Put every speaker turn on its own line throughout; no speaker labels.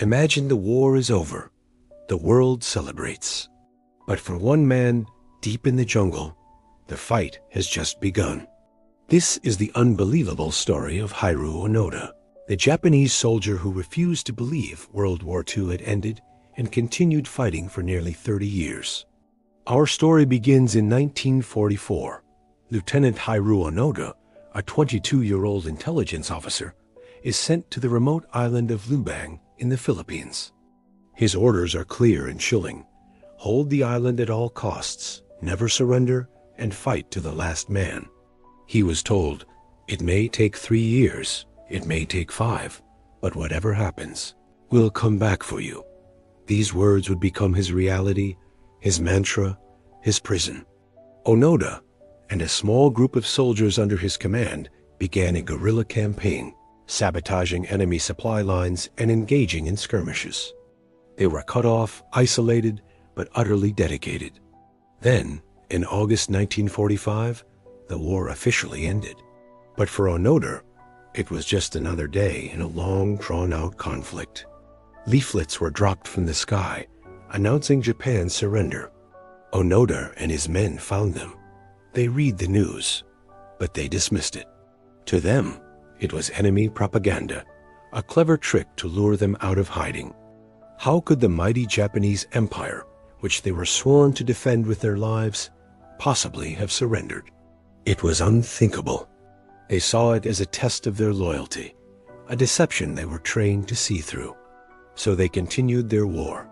Imagine the war is over. The world celebrates. But for one man, deep in the jungle, the fight has just begun. This is the unbelievable story of Haru Onoda, the Japanese soldier who refused to believe World War II had ended and continued fighting for nearly 30 years. Our story begins in 1944. Lieutenant Haru Onoda, a 22-year-old intelligence officer, is sent to the remote island of Lubang in the Philippines. His orders are clear and chilling. Hold the island at all costs, never surrender, and fight to the last man. He was told, it may take 3 years, it may take 5, but whatever happens, we'll come back for you. These words would become his reality, his mantra, his prison. Onoda and a small group of soldiers under his command began a guerrilla campaign, sabotaging enemy supply lines and engaging in skirmishes. They were cut off, isolated, but utterly dedicated. Then, in August 1945, the war officially ended. But for Onoda, it was just another day in a long, drawn-out conflict. Leaflets were dropped from the sky, announcing Japan's surrender. Onoda and his men found them. They read the news, but they dismissed it. To them, it was enemy propaganda, a clever trick to lure them out of hiding. How could the mighty Japanese empire, which they were sworn to defend with their lives, possibly have surrendered? It was unthinkable. They saw it as a test of their loyalty, a deception they were trained to see through. So they continued their war.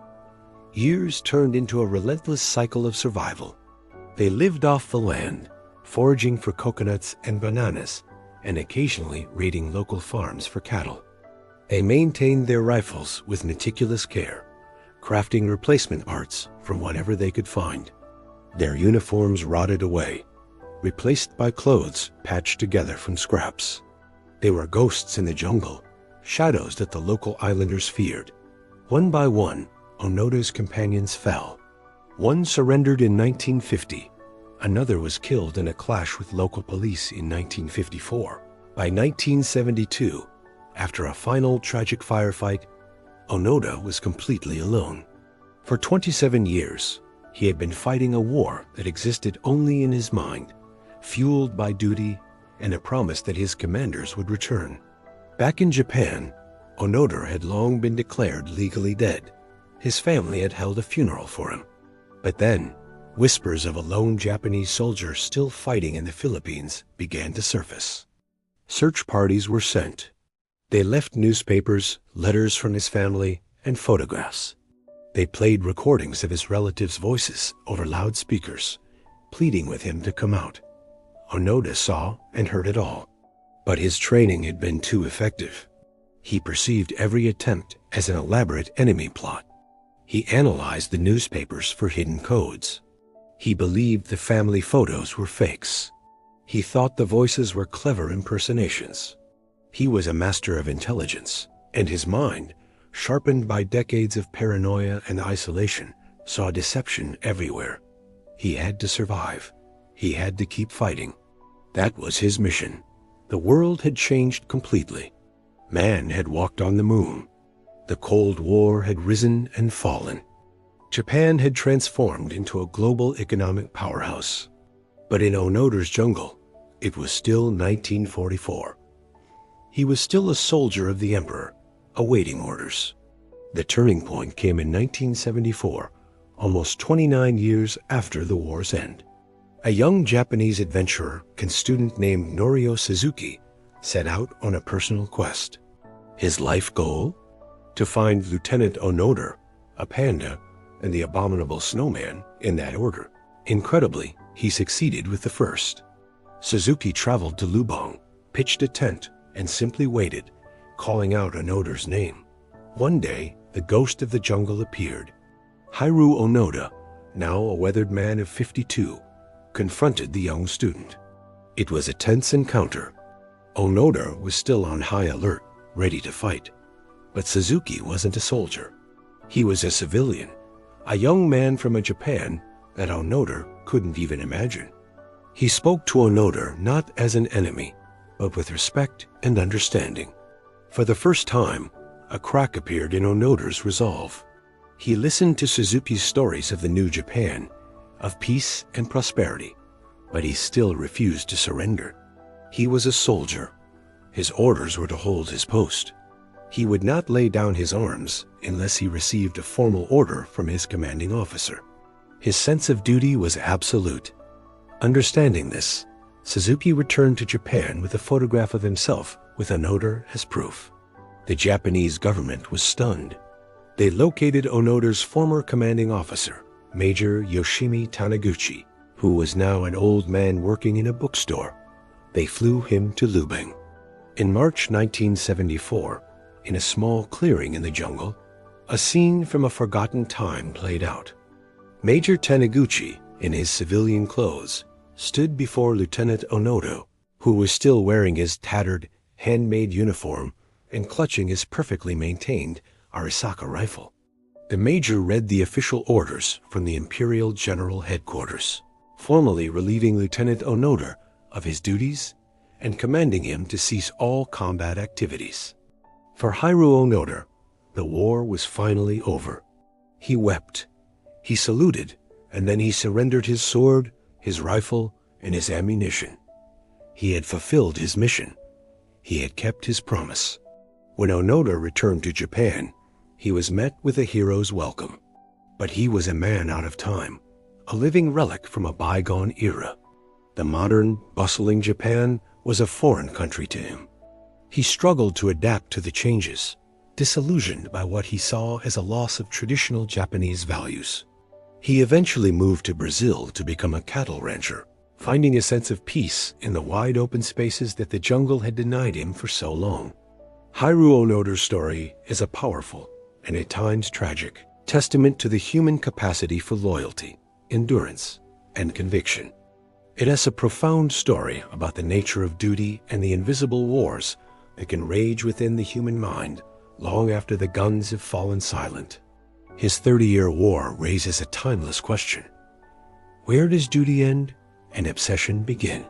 Years turned into a relentless cycle of survival. They lived off the land, foraging for coconuts and bananas, and occasionally raiding local farms for cattle. They maintained their rifles with meticulous care, crafting replacement parts from whatever they could find. Their uniforms rotted away, replaced by clothes patched together from scraps. They were ghosts in the jungle, shadows that the local islanders feared. One by one, Onoda's companions fell. One surrendered in 1950. Another was killed in a clash with local police in 1954. By 1972, after a final tragic firefight, Onoda was completely alone. For 27 years, he had been fighting a war that existed only in his mind, fueled by duty and a promise that his commanders would return. Back in Japan, Onoda had long been declared legally dead. His family had held a funeral for him. But then, whispers of a lone Japanese soldier still fighting in the Philippines began to surface. Search parties were sent. They left newspapers, letters from his family, and photographs. They played recordings of his relatives' voices over loudspeakers, pleading with him to come out. Onoda saw and heard it all. But his training had been too effective. He perceived every attempt as an elaborate enemy plot. He analyzed the newspapers for hidden codes. He believed the family photos were fakes. He thought the voices were clever impersonations. He was a master of intelligence, and his mind, sharpened by decades of paranoia and isolation, saw deception everywhere. He had to survive. He had to keep fighting. That was his mission. The world had changed completely. Man had walked on the moon. The Cold War had risen and fallen. Japan had transformed into a global economic powerhouse. But in Onoda's jungle, it was still 1944. He was still a soldier of the emperor, awaiting orders. The turning point came in 1974, almost 29 years after the war's end. A young Japanese adventurer and student named Norio Suzuki set out on a personal quest. His life goal? To find Lieutenant Onoda, a panda, and the abominable snowman in that order. Incredibly, he succeeded with the first. Suzuki traveled to Lubang, pitched a tent, and simply waited, calling out Onoda's name. One day, the ghost of the jungle appeared. Haru Onoda, now a weathered man of 52, confronted the young student. It was a tense encounter. Onoda was still on high alert, ready to fight. But Suzuki wasn't a soldier. He was a civilian, a young man from a Japan that Onoda couldn't even imagine. He spoke to Onoda not as an enemy, but with respect and understanding. For the first time, a crack appeared in Onoda's resolve. He listened to Suzuki's stories of the new Japan, of peace and prosperity, but he still refused to surrender. He was a soldier. His orders were to hold his post. He would not lay down his arms unless he received a formal order from his commanding officer. His sense of duty was absolute. Understanding this, Suzuki returned to Japan with a photograph of himself with Onoda as proof. The Japanese government was stunned. They located Onoda's former commanding officer, Major Yoshimi Taniguchi, who was now an old man working in a bookstore. They flew him to Lubang. In March 1974, in a small clearing in the jungle, a scene from a forgotten time played out. Major Taniguchi, in his civilian clothes, stood before Lieutenant Onoda, who was still wearing his tattered, handmade uniform and clutching his perfectly maintained Arisaka rifle. The major read the official orders from the Imperial General Headquarters, formally relieving Lieutenant Onoda of his duties and commanding him to cease all combat activities. For Haru Onoda, the war was finally over. He wept. He saluted, and then he surrendered his sword, his rifle, and his ammunition. He had fulfilled his mission. He had kept his promise. When Onoda returned to Japan, he was met with a hero's welcome. But he was a man out of time, a living relic from a bygone era. The modern, bustling Japan was a foreign country to him. He struggled to adapt to the changes, disillusioned by what he saw as a loss of traditional Japanese values. He eventually moved to Brazil to become a cattle rancher, finding a sense of peace in the wide open spaces that the jungle had denied him for so long. Haru Onoda's story is a powerful, and at times tragic, testament to the human capacity for loyalty, endurance, and conviction. It has a profound story about the nature of duty and the invisible wars that can rage within the human mind long after the guns have fallen silent. His 30-year war raises a timeless question. Where does duty end and obsession begin?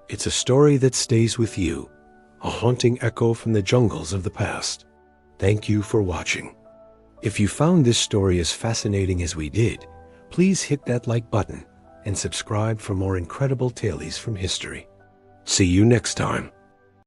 It's a story that stays with you, a haunting echo from the jungles of the past. Thank you for watching. If you found this story as fascinating as we did, please hit that like button and subscribe for more incredible tales from history. See you next time.